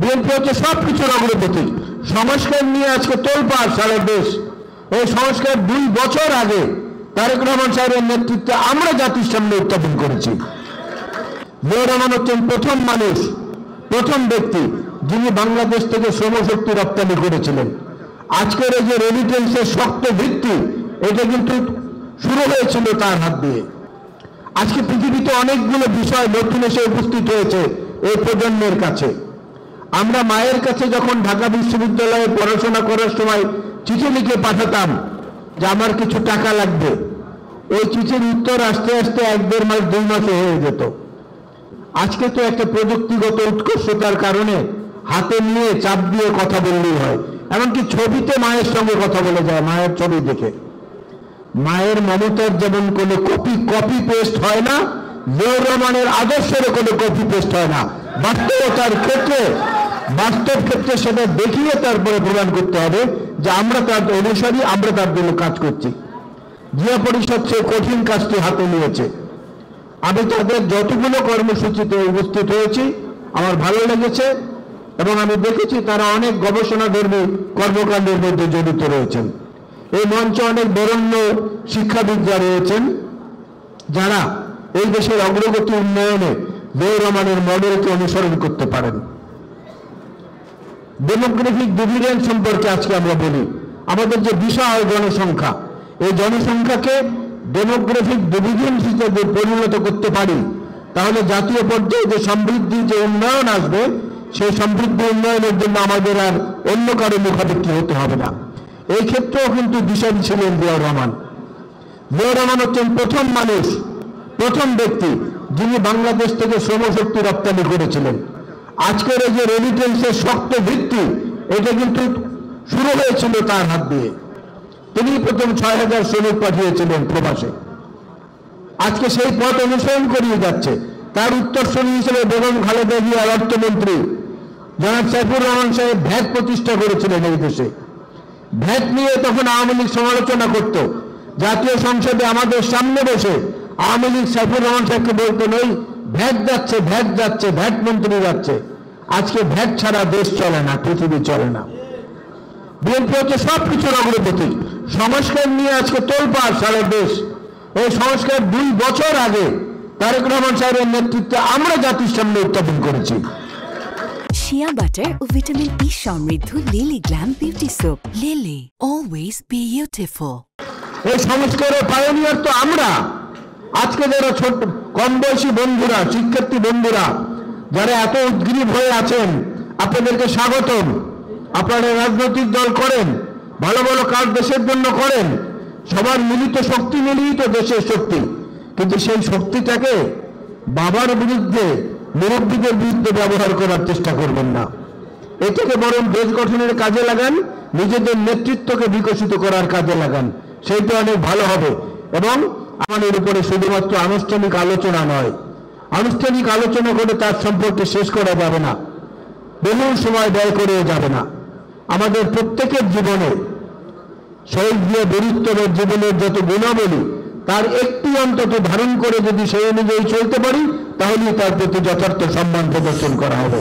BNP হচ্ছে সবকিছুর অগ্রগতি। সংস্কার নিয়ে আজকে তোলপাড় সারা দেশ। এই সংস্কার 2 বছর আগে তারেক রহমান সাহেবের নেতৃত্বে আমরা জাতির সামনে উত্থাপন করেছি। জিয়াউর রহমান হচ্ছেন প্রথম মানুষ, প্রথম ব্যক্তি যিনি বাংলাদেশ থেকে শ্রমশক্তি রপ্তানি করেছিলেন। আজকের এই যে রেমিটেন্সের শক্ত ভিত্তি, এটা কিন্তু শুরু হয়েছিল তার হাত দিয়ে। আজকে পৃথিবীতে অনেকগুলো বিষয় নতুন এসে উপস্থিত হয়েছে এই প্রজন্মের কাছে। আমরা মায়ের কাছে যখন ঢাকা বিশ্ববিদ্যালয়ে পড়াশোনা করার সময় চিঠি লিখে পাঠাতাম যে আমার কিছু টাকা লাগবে, ওই চিঠির উত্তর আসতে আসতে 1-1.5 মাস 2 মাসও হয়ে যেত। আজকে তো একটা প্রযুক্তিগত উৎকর্ষতার কারণে হাতে নিয়ে চাপ দিয়ে কথা বললেই হয়, এমনকি ছবিতে মায়ের সঙ্গে কথা বলে যায় মায়ের ছবি দেখে। মায়ের মমতার যেমন কোনো কপি পেস্ট হয় না, জিয়াউর রহমানের আদর্শের কোনো কপি পেস্ট হয় না। বাস্তব ক্ষেত্রে সেটা দেখিয়ে তারপরে প্রদান করতে হবে যে আমরা তার অনুসারী, আমরা তার জন্য কাজ করছি। জিয়া পরিষদ সেই কঠিন কাজটি হাতে নিয়েছে। আমি তাদের যতগুলো কর্মসূচিতে উপস্থিত হয়েছি আমার ভালো লেগেছে, এবং আমি দেখেছি তারা অনেক গবেষণাধর্মী কর্মকাণ্ডের মধ্যে জড়িত রয়েছেন। এই মঞ্চে অনেক বরেণ্য শিক্ষাবিদরা রয়েছেন যারা এই দেশের অগ্রগতি উন্নয়নে জিয়াউর রহমানের মডেলকে অনুসরণ করতে পারেন। ডেমোগ্রাফিক ডিভিডেন্ড সম্পর্কে আজকে আমরা বলি। আমাদের যে বিশাল জনসংখ্যা, এই জনসংখ্যাকে ডেমোগ্রাফিক ডিভিডেন্ড হিসেবে পরিণত করতে পারি, তাহলে জাতীয় পর্যায়ে যে সমৃদ্ধি, যে উন্নয়ন আসবে, সেই সমৃদ্ধি উন্নয়নের জন্য আমাদের আর অন্য কারো মুখাপেক্ষী হতে হবে না। এই ক্ষেত্রেও কিন্তু দিশারি ছিলেন জিয়াউর রহমান। জিয়াউর রহমান হচ্ছেন প্রথম মানুষ, প্রথম ব্যক্তি যিনি বাংলাদেশ থেকে শ্রমশক্তি রপ্তানি করেছিলেন। আজকের এই যে রেমিটেন্সের শক্ত ভিত্তি, এটা কিন্তু শুরু হয়েছিল তার হাত দিয়ে। তিনি প্রথম 6,000 শ্রমিক পাঠিয়েছিলেন প্রবাসে। আজকে সেই পথ অনুসরণ করিয়ে যাচ্ছে। তার উত্তরসূরি হিসেবে বেগম খালেদা জিয়ার অর্থমন্ত্রী জনাব সাইফুর রহমান সাহেব ভ্যাট প্রতিষ্ঠা করেছিলেন এই দেশে। ভ্যাট নিয়ে তখন আওয়ামী লীগ সমালোচনা করত। জাতীয় সংসদে আমাদের সামনে বসে আওয়ামী লীগ সাইফুর রহমান সাহেবকে বলতেন, ওই ভ্যাট যাচ্ছে, ভ্যাট যাচ্ছে, ভ্যাট মন্ত্রী যাচ্ছে। আজকে ভ্যাট ছাড়া দেশ চলে না, পৃথিবী চলে না। বিএনপি হচ্ছে সবকিছুর অগ্রগতি। সংস্কার নিয়ে আজকে তোলপাড় সারা দেশ। এই সংস্কার 2 বছর আগে তারেক রহমান সাহেবের নেতৃত্বে আমরা জাতির সামনে উত্থাপন করেছি। শিয়া বাটার ও ভিটামিন ই সমৃদ্ধ lily glam beauty soap. Lily, always beautiful. এই সংস্কারের পায়োনিয়ার তো আমরা। আজকে যারা ছোট কম বয়সী বন্ধুরা, শিক্ষার্থী বন্ধুরা যারা এত উদ্গ্রীব হয়ে আছেন, আপনাদেরকে স্বাগতম। আপনারা রাজনৈতিক দল করেন, ভালো ভালো কাজ দেশের জন্য করেন, সবার মিলিত শক্তি মিলিয়ে তো দেশের শক্তি। কিন্তু সেই শক্তিটাকে বাবার বিরুদ্ধে, মুরব্বীদের বিরুদ্ধে ব্যবহার করার চেষ্টা করবেন না। এটাকে বরং দেশ গঠনের কাজে লাগান, নিজেদের নেতৃত্বকে বিকশিত করার কাজে লাগান। সেইটা অনেক ভালো হবে। এবং আমাদের উপরে শুধুমাত্র আনুষ্ঠানিক আলোচনা নয়, আনুষ্ঠানিক আলোচনা করে তার সম্পর্কে শেষ করা যাবে না, বহু সময় ব্যয় করে যাবে না। আমাদের প্রত্যেকের জীবনে শহীদ জিয়া বীরত্বের জীবনের যত গুণাবলী, তার একটি অন্তত ধারণ করে যদি সেই অনুযায়ী চলতে পারি, তাহলেই তার প্রতি যথার্থ সম্মান প্রদর্শন করা হবে।